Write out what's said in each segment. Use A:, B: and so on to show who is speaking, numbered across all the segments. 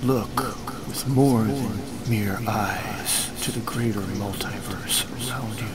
A: Look with more than mere eyes to the greater multiverse around you.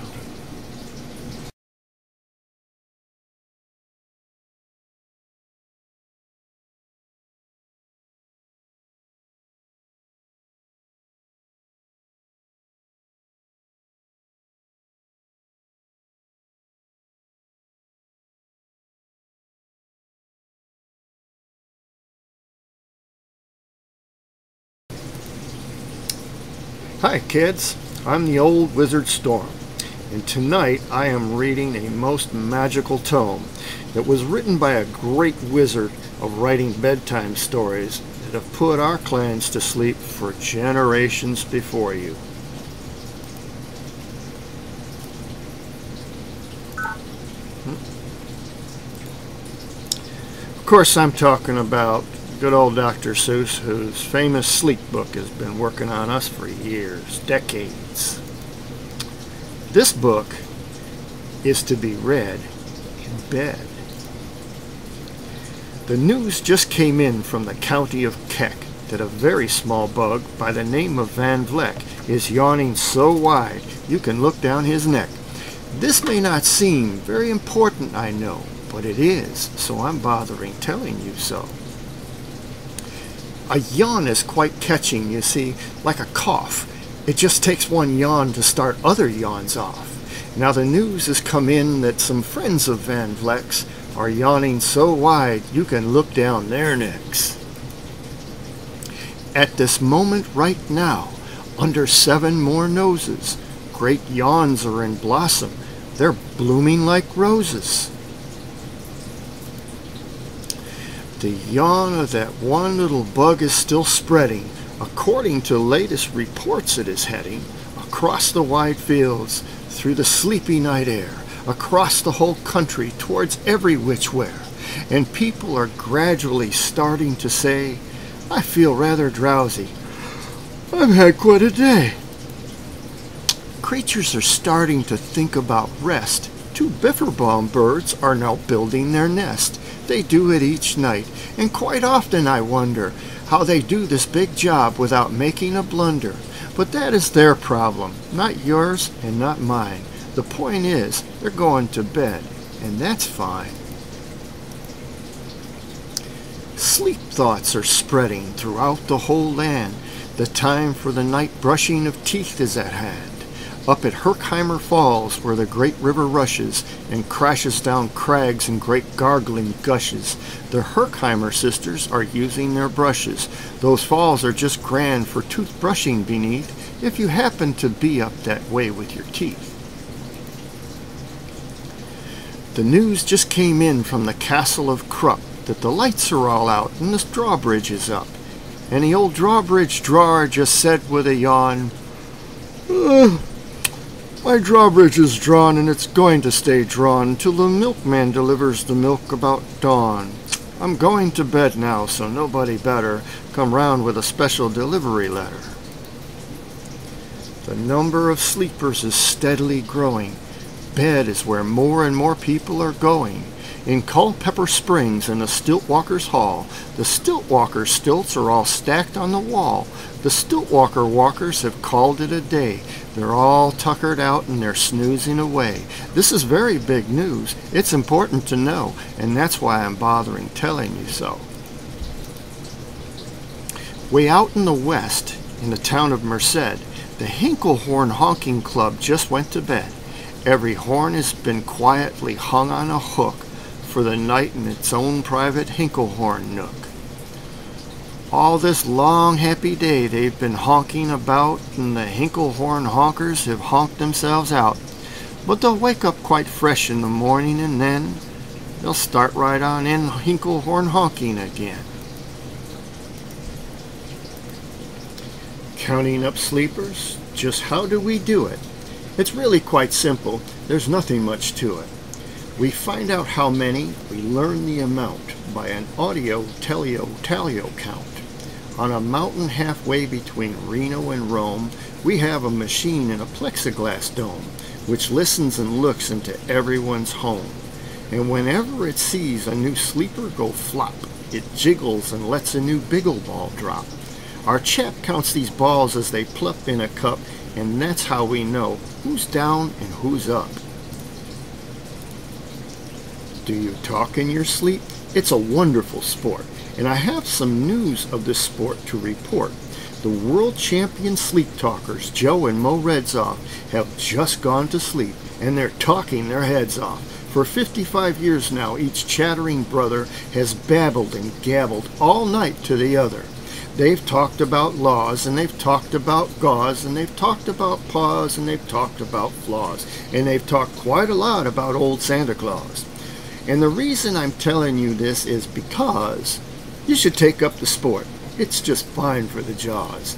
B: Hi kids, I'm the old wizard Storm, and tonight I am reading a most magical tome that was written by a great wizard of writing bedtime stories that have put our clans to sleep for generations before you. Of course, I'm talking about good old Dr. Seuss, whose famous sleep book has been working on us for years, decades. This book is to be read in bed. The news just came in from the county of Keck that a very small bug by the name of Van Vleck is yawning so wide you can look down his neck. This may not seem very important, I know, but it is, so I'm bothering telling you so. A yawn is quite catching, you see, like a cough. It just takes one yawn to start other yawns off. Now the news has come in that some friends of Van Vleck's are yawning so wide you can look down their necks. At this moment right now, under 7 more noses, great yawns are in blossom. They're blooming like roses. The yawn of that one little bug is still spreading. According to latest reports, it is heading across the wide fields, through the sleepy night air, across the whole country, towards every which where. And people are gradually starting to say, I feel rather drowsy. I've had quite a day. Creatures are starting to think about rest. 2 bifferbaum birds are now building their nest. They do it each night, and quite often I wonder how they do this big job without making a blunder. But that is their problem, not yours and not mine. The point is, they're going to bed, and that's fine. Sleep thoughts are spreading throughout the whole land. The time for the night brushing of teeth is at hand. Up at Herkheimer Falls, where the great river rushes and crashes down crags in great gargling gushes, the Herkheimer sisters are using their brushes. Those falls are just grand for toothbrushing beneath, if you happen to be up that way with your teeth. The news just came in from the castle of Krupp that the lights are all out and the drawbridge is up. And the old drawbridge drawer just said with a yawn, my drawbridge is drawn, and it's going to stay drawn till the milkman delivers the milk about dawn. I'm going to bed now, so nobody better come round with a special delivery letter. The number of sleepers is steadily growing. Bed is where more and more people are going. In Culpeper Springs and the Stiltwalkers' Hall, the Stiltwalker stilts are all stacked on the wall. The Stiltwalker walkers have called it a day. They're all tuckered out and they're snoozing away. This is very big news. It's important to know, and that's why I'm bothering telling you so. Way out in the west, in the town of Merced, the Hinklehorn Honking Club just went to bed. Every horn has been quietly hung on a hook for the night in its own private Hinklehorn nook. All this long happy day they've been honking about, and the Hinklehorn honkers have honked themselves out. But they'll wake up quite fresh in the morning, and then they'll start right on in Hinklehorn honking again. Counting up sleepers, just how do we do it? It's really quite simple. There's nothing much to it. We find out how many, we learn the amount by an audio-teleo-talio count. On a mountain halfway between Reno and Rome, we have a machine in a plexiglass dome, which listens and looks into everyone's home. And whenever it sees a new sleeper go flop, it jiggles and lets a new biggle ball drop. Our chap counts these balls as they plop in a cup, and that's how we know who's down and who's up. Do you talk in your sleep? It's a wonderful sport, and I have some news of this sport to report. The world champion sleep talkers, Joe and Mo Redzoff, have just gone to sleep, and they're talking their heads off. For 55 years now, each chattering brother has babbled and gabbled all night to the other. They've talked about laws, and they've talked about gauze, and they've talked about paws, and they've talked about flaws, and they've talked quite a lot about old Santa Claus. And the reason I'm telling you this is because you should take up the sport. It's just fine for the jaws.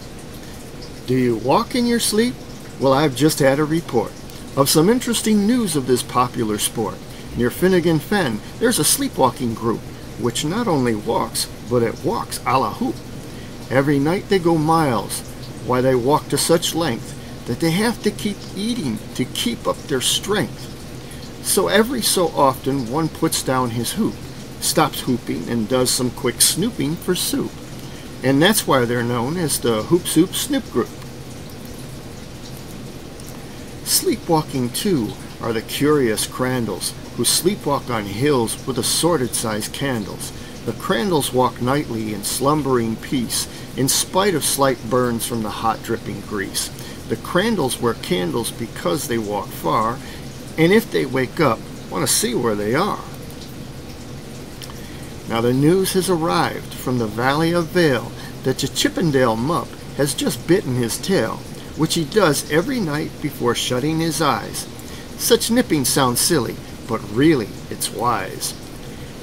B: Do you walk in your sleep? Well, I've just had a report of some interesting news of this popular sport. Near Finnegan Fen, there's a sleepwalking group, which not only walks, but it walks a la hoop. Every night they go miles. Why, they walk to such length that they have to keep eating to keep up their strength. So every so often one puts down his hoop, stops hooping, and does some quick snooping for soup. And that's why they're known as the Hoop Soup Snoop Group. Sleepwalking, too, are the curious Crandalls, who sleepwalk on hills with assorted-sized candles. The Crandalls walk nightly in slumbering peace, in spite of slight burns from the hot dripping grease. The Crandalls wear candles because they walk far, and if they wake up, want to see where they are. Now the news has arrived from the Valley of Vale that the Chippendale Mupp has just bitten his tail, which he does every night before shutting his eyes. Such nipping sounds silly, but really it's wise.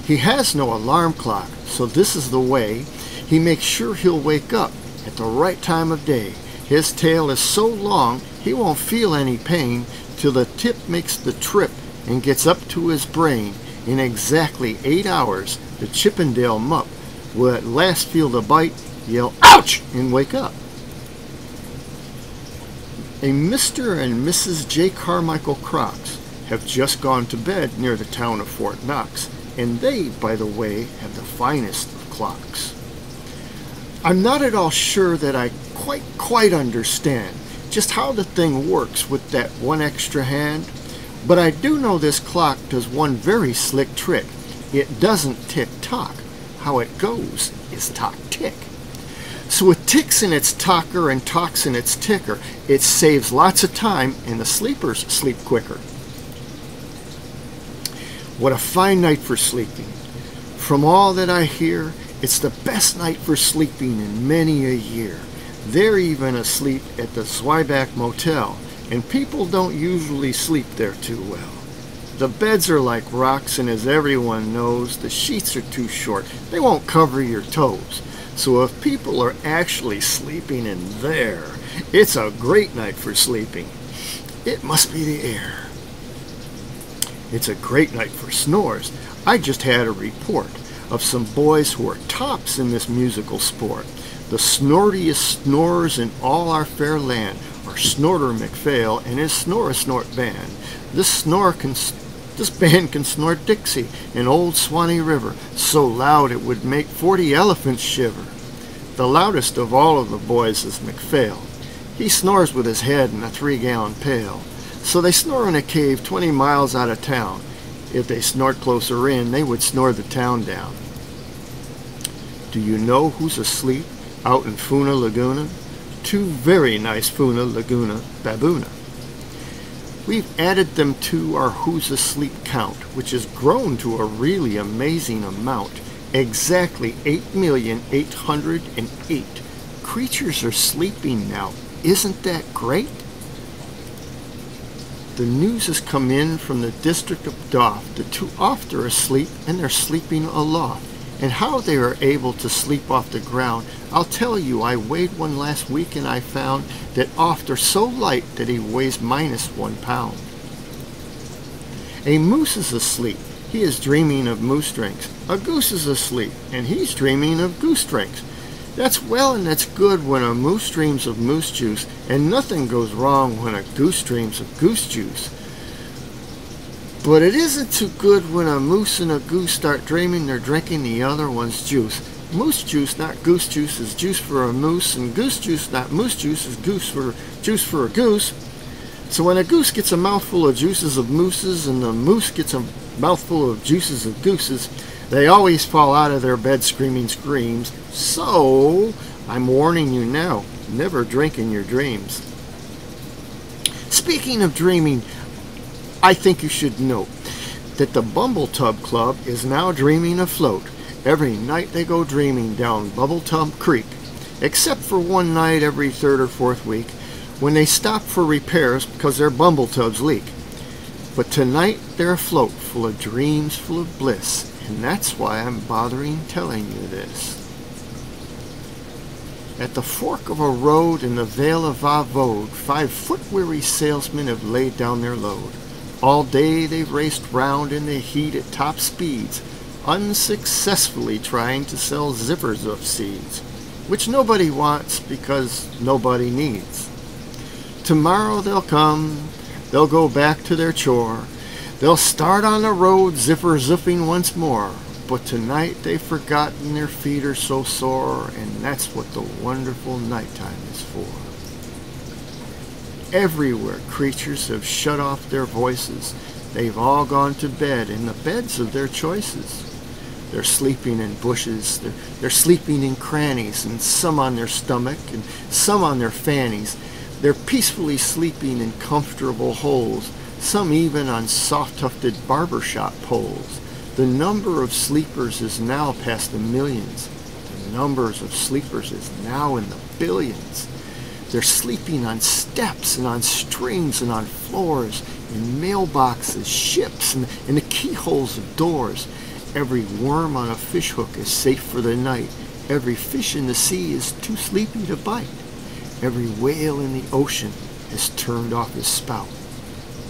B: He has no alarm clock, so this is the way he makes sure he'll wake up at the right time of day. His tail is so long he won't feel any pain till the tip makes the trip and gets up to his brain. In exactly 8 hours, the Chippendale Mupp will at last feel the bite, yell "ouch!" and wake up. A Mr. and Mrs. J. Carmichael Crocs have just gone to bed near the town of Fort Knox, and they, by the way, have the finest of clocks. I'm not at all sure that I quite understand just how the thing works with that one extra hand, but I do know this clock does one very slick trick. It doesn't tick-tock. How it goes is tock-tick. So with ticks in its tocker and tocks in its ticker, it saves lots of time and the sleepers sleep quicker. What a fine night for sleeping. From all that I hear, it's the best night for sleeping in many a year. They're even asleep at the Zweiback Motel, and people don't usually sleep there too well. The beds are like rocks, and as everyone knows, the sheets are too short. They won't cover your toes. So if people are actually sleeping in there, it's a great night for sleeping. It must be the air. It's a great night for snores. I just had a report of some boys who are tops in this musical sport. The snortiest snorers in all our fair land are Snorter McPhail and his Snore-a-Snort band. This band can snort Dixie and Old Swanee River so loud it would make 40 elephants shiver. The loudest of all of the boys is McPhail. He snores with his head in a 3-gallon pail. So they snore in a cave 20 miles out of town. If they snort closer in, they would snore the town down. Do you know who's asleep out in Funa Laguna? 2 very nice Funa Laguna baboona. We've added them to our Who's Asleep count, which has grown to a really amazing amount. Exactly 8,808,000 creatures are sleeping now. Isn't that great? The news has come in from the district of Doff. The 2 oft are asleep, and they're sleeping aloft. And how they are able to sleep off the ground, I'll tell you. I weighed one last week, and I found that oft are so light that he weighs -1 pound. A moose is asleep. He is dreaming of moose drinks. A goose is asleep, and he's dreaming of goose drinks. That's well and that's good when a moose dreams of moose juice, and nothing goes wrong when a goose dreams of goose juice. But it isn't too good when a moose and a goose start dreaming they're drinking the other one's juice. Moose juice, not goose juice, is juice for a moose, and goose juice, not moose juice, is juice for a goose. So when a goose gets a mouthful of juices of mooses and the moose gets a mouthful of juices of gooses, they always fall out of their bed screaming screams. So I'm warning you now, never drink in your dreams. Speaking of dreaming, I think you should note that the Bumble Tub Club is now dreaming afloat. Every night they go dreaming down Bubble Tub Creek, except for one night every third or fourth week when they stop for repairs because their bumble tubs leak. But tonight they're afloat, full of dreams, full of bliss, and that's why I'm bothering telling you this. At the fork of a road in the Vale of Vavode, 5 foot-weary salesmen have laid down their load. All day they've raced round in the heat at top speeds, unsuccessfully trying to sell zippers of seeds, which nobody wants because nobody needs. Tomorrow they'll come, they'll go back to their chore, they'll start on the road zipper-zipping once more, but tonight they've forgotten their feet are so sore, and that's what the wonderful nighttime is for. Everywhere creatures have shut off their voices, they've all gone to bed in the beds of their choices. They're sleeping in bushes, they're sleeping in crannies, and some on their stomach, and some on their fannies. They're peacefully sleeping in comfortable holes, some even on soft-tufted barbershop poles. The number of sleepers is now past the millions. The numbers of sleepers is now in the billions. They're sleeping on steps and on strings and on floors, in mailboxes, ships, and in the keyholes of doors. Every worm on a fishhook is safe for the night. Every fish in the sea is too sleepy to bite. Every whale in the ocean has turned off his spout.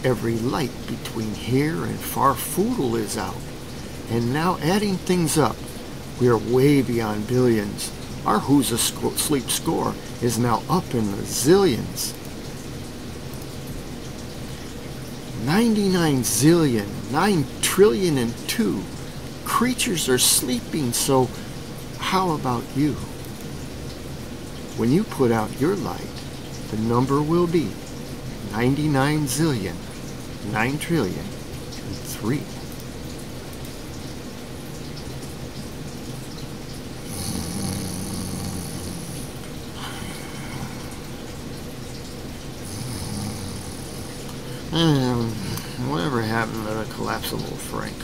B: Every light between here and Farfoodle is out. And now adding things up, we are way beyond billions. Our Who's a Sleep score is now up in the zillions. 99 zillion, 9 trillion and 2. Creatures are sleeping, so how about you? When you put out your light, the number will be 99 zillion, 9 trillion, and 3. Whatever happened to the collapsible Frank?